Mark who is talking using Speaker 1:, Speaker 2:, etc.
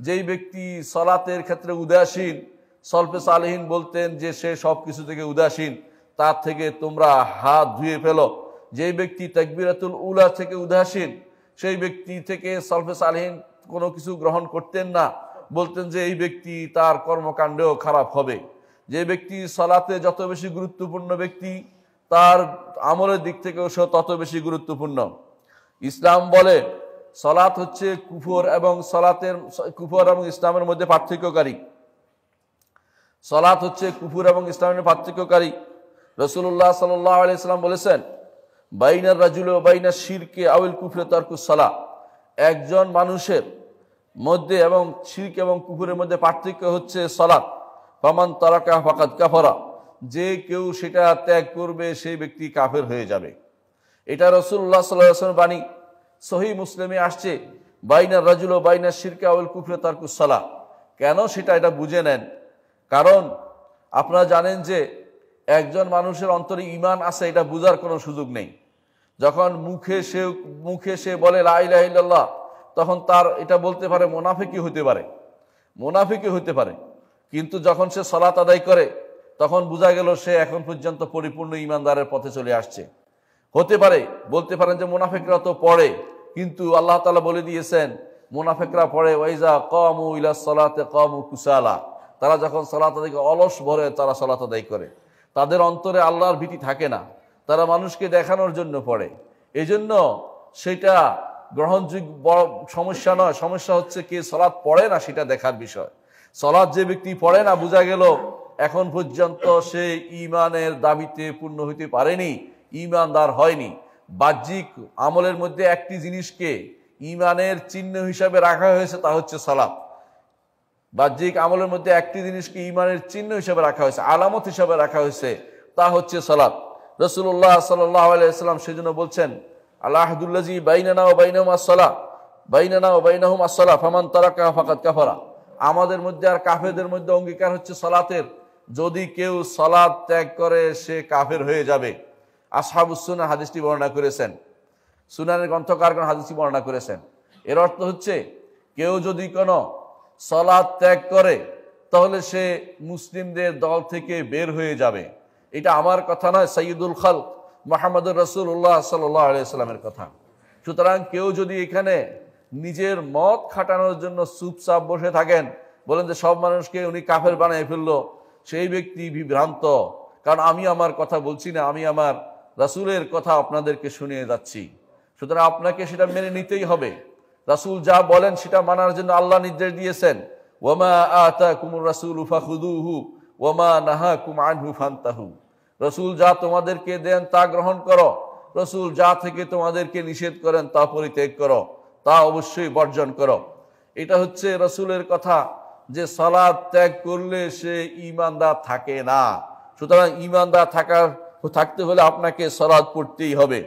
Speaker 1: যেই ব্যক্তি সালাতের ক্ষেত্রে উদাসীন, সলফে সালেহীন বলতেন যে সে সব কিছু থেকে উদাসীন, তার থেকে তোমরা হাত ধুয়ে ফেলো। যেই ব্যক্তি তাকবীরাতুল উলা থেকে উদাসীন, সেই ব্যক্তি থেকে সলফে সালেহীন কোনো কিছু গ্রহণ করতেন না, বলতেন যে এই ব্যক্তি তার কর্মকাণ্ডেও খারাপ হবে। যে ব্যক্তি সালাতে যত বেশি গুরুত্বপূর্ণ ব্যক্তি, তার আমলের দিক থেকেও সে তত বেশি গুরুত্বপূর্ণ। ইসলাম বলে সালাত হচ্ছে কুফর এবং ইসলামের মধ্যে পার্থক্যকারী। সালাত হচ্ছে কুফর এবং ইসলামের পার্থক্যকারী। রাসূলুল্লাহ সাল্লাল্লাহু আলাইহি সাল্লাম বলেছেন, বাইনার রাজুল ওয়া বাইনাশ শিরকি আউল কুফরি তারকুস সালাহ। একজন মানুষের মধ্যে এবং শিরক এবং কুফরের মধ্যে পার্থক্য হচ্ছে সালাত। ফামান তারাকা ফাকাদ কাফারা। যে কেউ সেটা ত্যাগ করবে সেই ব্যক্তি কাফের হয়ে যাবে। এটা রাসূলুল্লাহ সাল্লাল্লাহু আলাইহি ওয়াসাল্লাম বাণী। সহিহ মুসলিমে আসছে, বাইনার রাজুল ওয়া বাইনাশ শিরকি আউল কুফরি তারকুস সালাহ। কেন সেটা এটা বুঝে নেন। কারণ আপনারা জানেন যে একজন মানুষের অন্তরে ঈমান আছে, এটা বোঝার কোনো সুযোগ নেই। যখন মুখে সে বলে লা ইলাহা ইল্লাল্লাহ, তখন তার এটা বলতে পারে মুনাফিকই হতে পারে, কিন্তু যখন সে সালাত আদায় করে তখন বোঝা গেল সে এখন পর্যন্ত পরিপূর্ণ ঈমানদারের পথে চলে আসছে। হতে পারে বলতে পারেন যে মুনাফিকরা তো পড়ে, কিন্তু আল্লাহ তাআলা বলে দিয়েছেন মুনাফিকরা পড়ে ওয়াইজা কামু ইলাস সালাতে কামু কুসালা। তারা যখন সালাত আদায় করে অলস ভরে তারা সালাত আদায় করে, তাদের অন্তরে আল্লাহর ভীতি থাকে না, তারা মানুষকে দেখানোর জন্য পড়ে। এই জন্য সেটা গ্রহণযোগ্য বড় সমস্যা নয়। সমস্যা হচ্ছে কে সালাত পড়ে না সেটা দেখার বিষয়। সালাত যে ব্যক্তি পড়ে না, বোঝা গেল এখন পর্যন্ত সে ঈমানের দাবিতে পূর্ণ হইতে পারেনি, ঈমানদার হয়নি। বাহ্যিক আমলের মধ্যে একটি জিনিসকে ঈমানের চিহ্ন হিসাবে রাখা হয়েছে, তা হচ্ছে সালাত। বাহ্যিক আমলের মধ্যে একটি জিনিসকে ঈমানের চিহ্ন হিসাবে রাখা হয়েছে, আলামত হিসাবে রাখা হয়েছে, তা হচ্ছে সালাত। রাসূলুল্লাহ সাল্লাল্লাহু আলাইহি ওয়াসাল্লাম সেজন্য বলছেন, আল আহদুল্লাযী বাইনানা ওয়া বাইনাহুম আস-সালাহ, বাইনানা ওয়া বাইনাহুম আস-সালাহ ফামান তারাকা ফাকাদ কাফারা। আমাদের মধ্যে আর কাফেরদের মধ্যে অঙ্গীকার হচ্ছে সালাতের। যদি কেউ সালাত ত্যাগ করে সে কাফের হয়ে যাবে। আসহাবুস সুনান হাদিসটি বর্ণনা করেছেন, সুনানের গ্রন্থকারগণ হাদিসটি বর্ণনা করেছেন। এর অর্থ হচ্ছে কেউ যদি কোনো সালাত ত্যাগ করে তাহলে সে মুসলিমদের দল থেকে বের হয়ে যাবে। এটা আমার কথা নয়, সাইয়্যিদুল খালক মুহাম্মদুর রাসূলুল্লাহ সাল্লাল্লাহু আলাইহি ওয়াসাল্লামের কথা। সুতরাং কেউ যদি এখানে নিজের মত খাটানোর জন্য চুপচাপ বসে থাকেন, বলেন যে সব মানুষকে উনি কাফের বানিয়ে ফেললো, সেই ব্যক্তি বিভ্রান্ত। কারণ আমি আমার কথা বলছি না, আমি আমার রাসূলের কথা আপনাদেরকে শুনিয়ে যাচ্ছি। সুতরাং আপনাকে সেটা মেনে নিতেই হবে। রাসূল যা বলেন সেটা মানার জন্য আল্লাহ নির্দেশ দিয়েছেন, ওয়ামা আতাকুমুর রাসূলু ফাখুযুহু ওয়ামা নাহাকুম আনহু ফান্তাহু। রাসূল যা তোমাদেরকে দেন তা গ্রহণ করো, রাসূল যা থেকে তোমাদেরকে নিষেধ করেন তা পরিত্যাগ করো, তা অবশ্যই বর্জন করো। এটা হচ্ছে রাসূলের কথা যে সালাত ত্যাগ করলে সে ঈমানদার থাকে না। সুতরাং ঈমানদার থাকতে হলে আপনাকে সালাত পড়তেই হবে।